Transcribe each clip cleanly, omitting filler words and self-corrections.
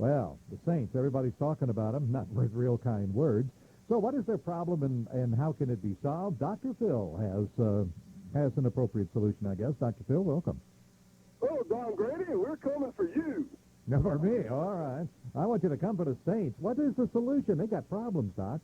Well, the Saints, everybody's talking about them, not with real kind words. So what is their problem, and how can it be solved? Dr. Phil has an appropriate solution, I guess. Dr. Phil, welcome. Oh, Don Grady, we're coming for you. No, for me. All right. I want you to come for the Saints. What is the solution? They got problems, Doc.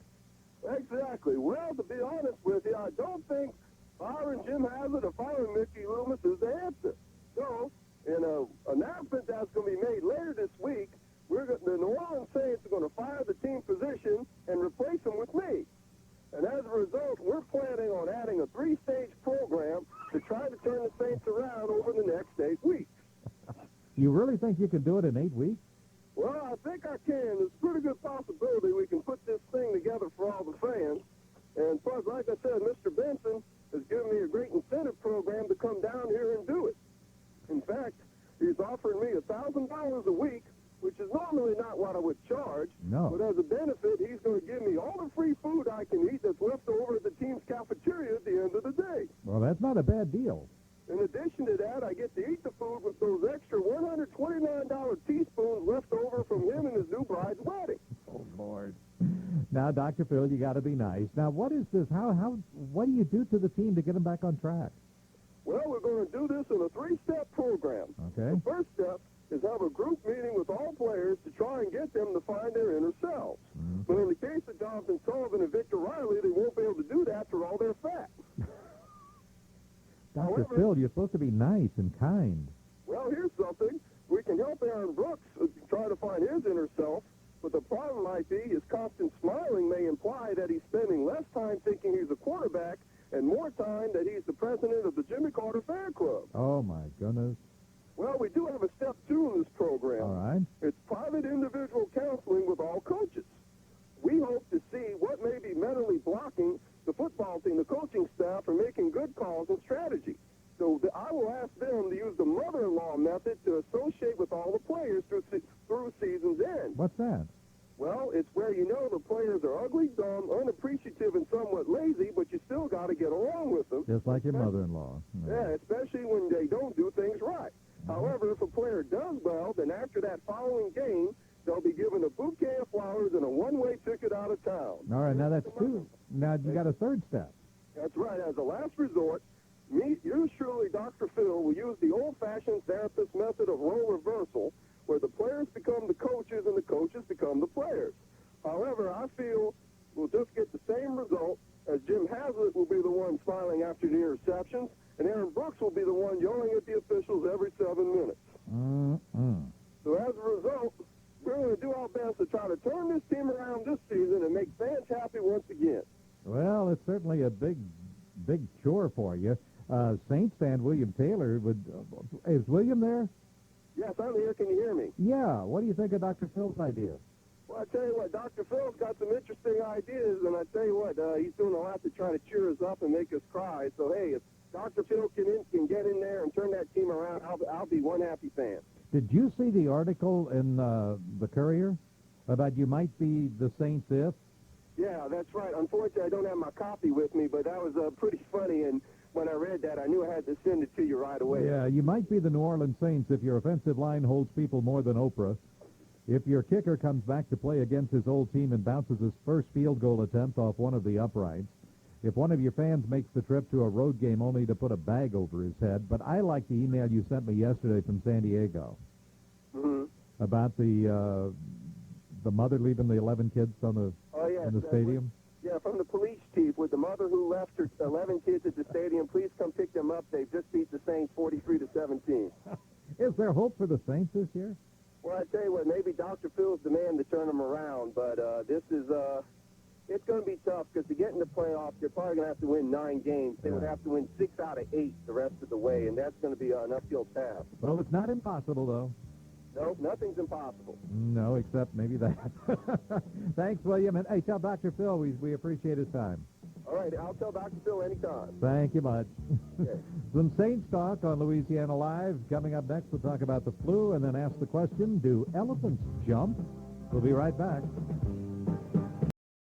Exactly. Well, to be honest with you, I don't think firing Jim Haslett or firing Mickey Loomis is the answer. So, in an announcement that's going to be made later this week, the New Orleans Saints are going to fire the team physician and replace him with me. And as a result, we're planning on adding a 3-stage program to try to turn the Saints around over the next 8 weeks. You really think you can do it in 8 weeks? Well, I think I can. There's a pretty good possibility we can put this thing together for all the fans. And plus, like I said, Mr. Benson has given me a great incentive program to come down here and do it. In fact, he's offering me $1,000 a week, which is normally not what I would charge. No. But as a benefit, he's going to give me all the free food I can eat that's left over at the team's cafeteria at the end of the day. Well, that's not a bad deal. In addition to that, I get to eat the food with those extra $129 teaspoons left over from him and his new bride's wedding. Oh, Lord. Now, Dr. Phil, you got to be nice. Now, what is this? What do you do to the team to get them back on track? Well, we're going to do this in a 3-step program. Okay. The first step is have a group meeting with all players to try and get them to find their inner selves. Mm-hmm. But in the case of Jonathan Sullivan and Victor Riley, they won't be able to do that for all their fat. Dr. Phil, you're supposed to be nice and kind. Well, here's something. We can help Aaron Brooks try to find his inner self, but the problem might be his constant smiling may imply that he's spending less time thinking he's a quarterback and more time that he's the president of the Jimmy Carter Fan Club. Oh, my goodness. Well, we do have a step 2 in this program. All right. It's private individual counseling with all coaches. We hope to see what may be mentally blocking the football team, the coaching staff, from making good calls and strategy. So I will ask them to use the mother-in-law method to associate with all the players through season's end. What's that? Well, it's where you know the players are ugly, dumb, unappreciative, and somewhat lazy, but you still got to get along with them. Just like your mother-in-law. Yeah, especially when they don't do things right. However, if a player does well, then after that following game, they'll be given a bouquet of flowers and a one-way ticket out of town. All right, now that's 2. Now you got a 3rd step. That's right. As a last resort, yours truly, Dr. Phil, will use the old-fashioned therapist method of role reversal, where the players become the coaches and the coaches become the players. However, I feel we'll just get the same result, as Jim Haslett will be the one smiling after the interceptions, and Aaron Brooks will be the one yelling at the officials every 7 minutes. So as a result, we're going to do our best to try to turn this team around this season and make fans happy once again. Well, it's certainly a big chore for you. Saints fan William Taylor is William there? Yes, I'm here. Can you hear me? Yeah. What do you think of Dr. Phil's idea? Well, I tell you what, Dr. Phil's got some interesting ideas, and I tell you what, he's doing a lot to try to cheer us up and make us cry. So, hey, if Dr. Phil can get in there and turn that team around, I'll be one happy fan. Did you see the article in the Courier about you might be the Saints if? Yeah, that's right. Unfortunately, I don't have my copy with me, but that was pretty funny, and when I read that, I knew I had to send it to you right away. Yeah, you might be the New Orleans Saints if your offensive line holds people more than Oprah. If your kicker comes back to play against his old team and bounces his first field goal attempt off one of the uprights. If one of your fans makes the trip to a road game only to put a bag over his head. But I like the email you sent me yesterday from San Diego about the mother leaving the 11 kids on in the stadium. Yeah, from the police chief, with the mother who left her 11 kids at the stadium. Please come pick them up. They've just beat the Saints 43-17. Is there hope for the Saints this year? Well, I tell you what, maybe Dr. Phil's the man to turn them around, but this is it's going to be tough because to get in the playoffs, they're probably going to have to win 9 games. They would have to win 6 out of 8 the rest of the way, and that's going to be an uphill task. Well, it's not impossible, though. Nope, nothing's impossible. No, except maybe that. Thanks, William. And, hey, tell Dr. Phil we appreciate his time. All right, I'll tell Dr. Phil anytime. Thank you much. Okay. Some Saints talk on Louisiana Live. Coming up next, we'll talk about the flu and then ask the question, do elephants jump? We'll be right back.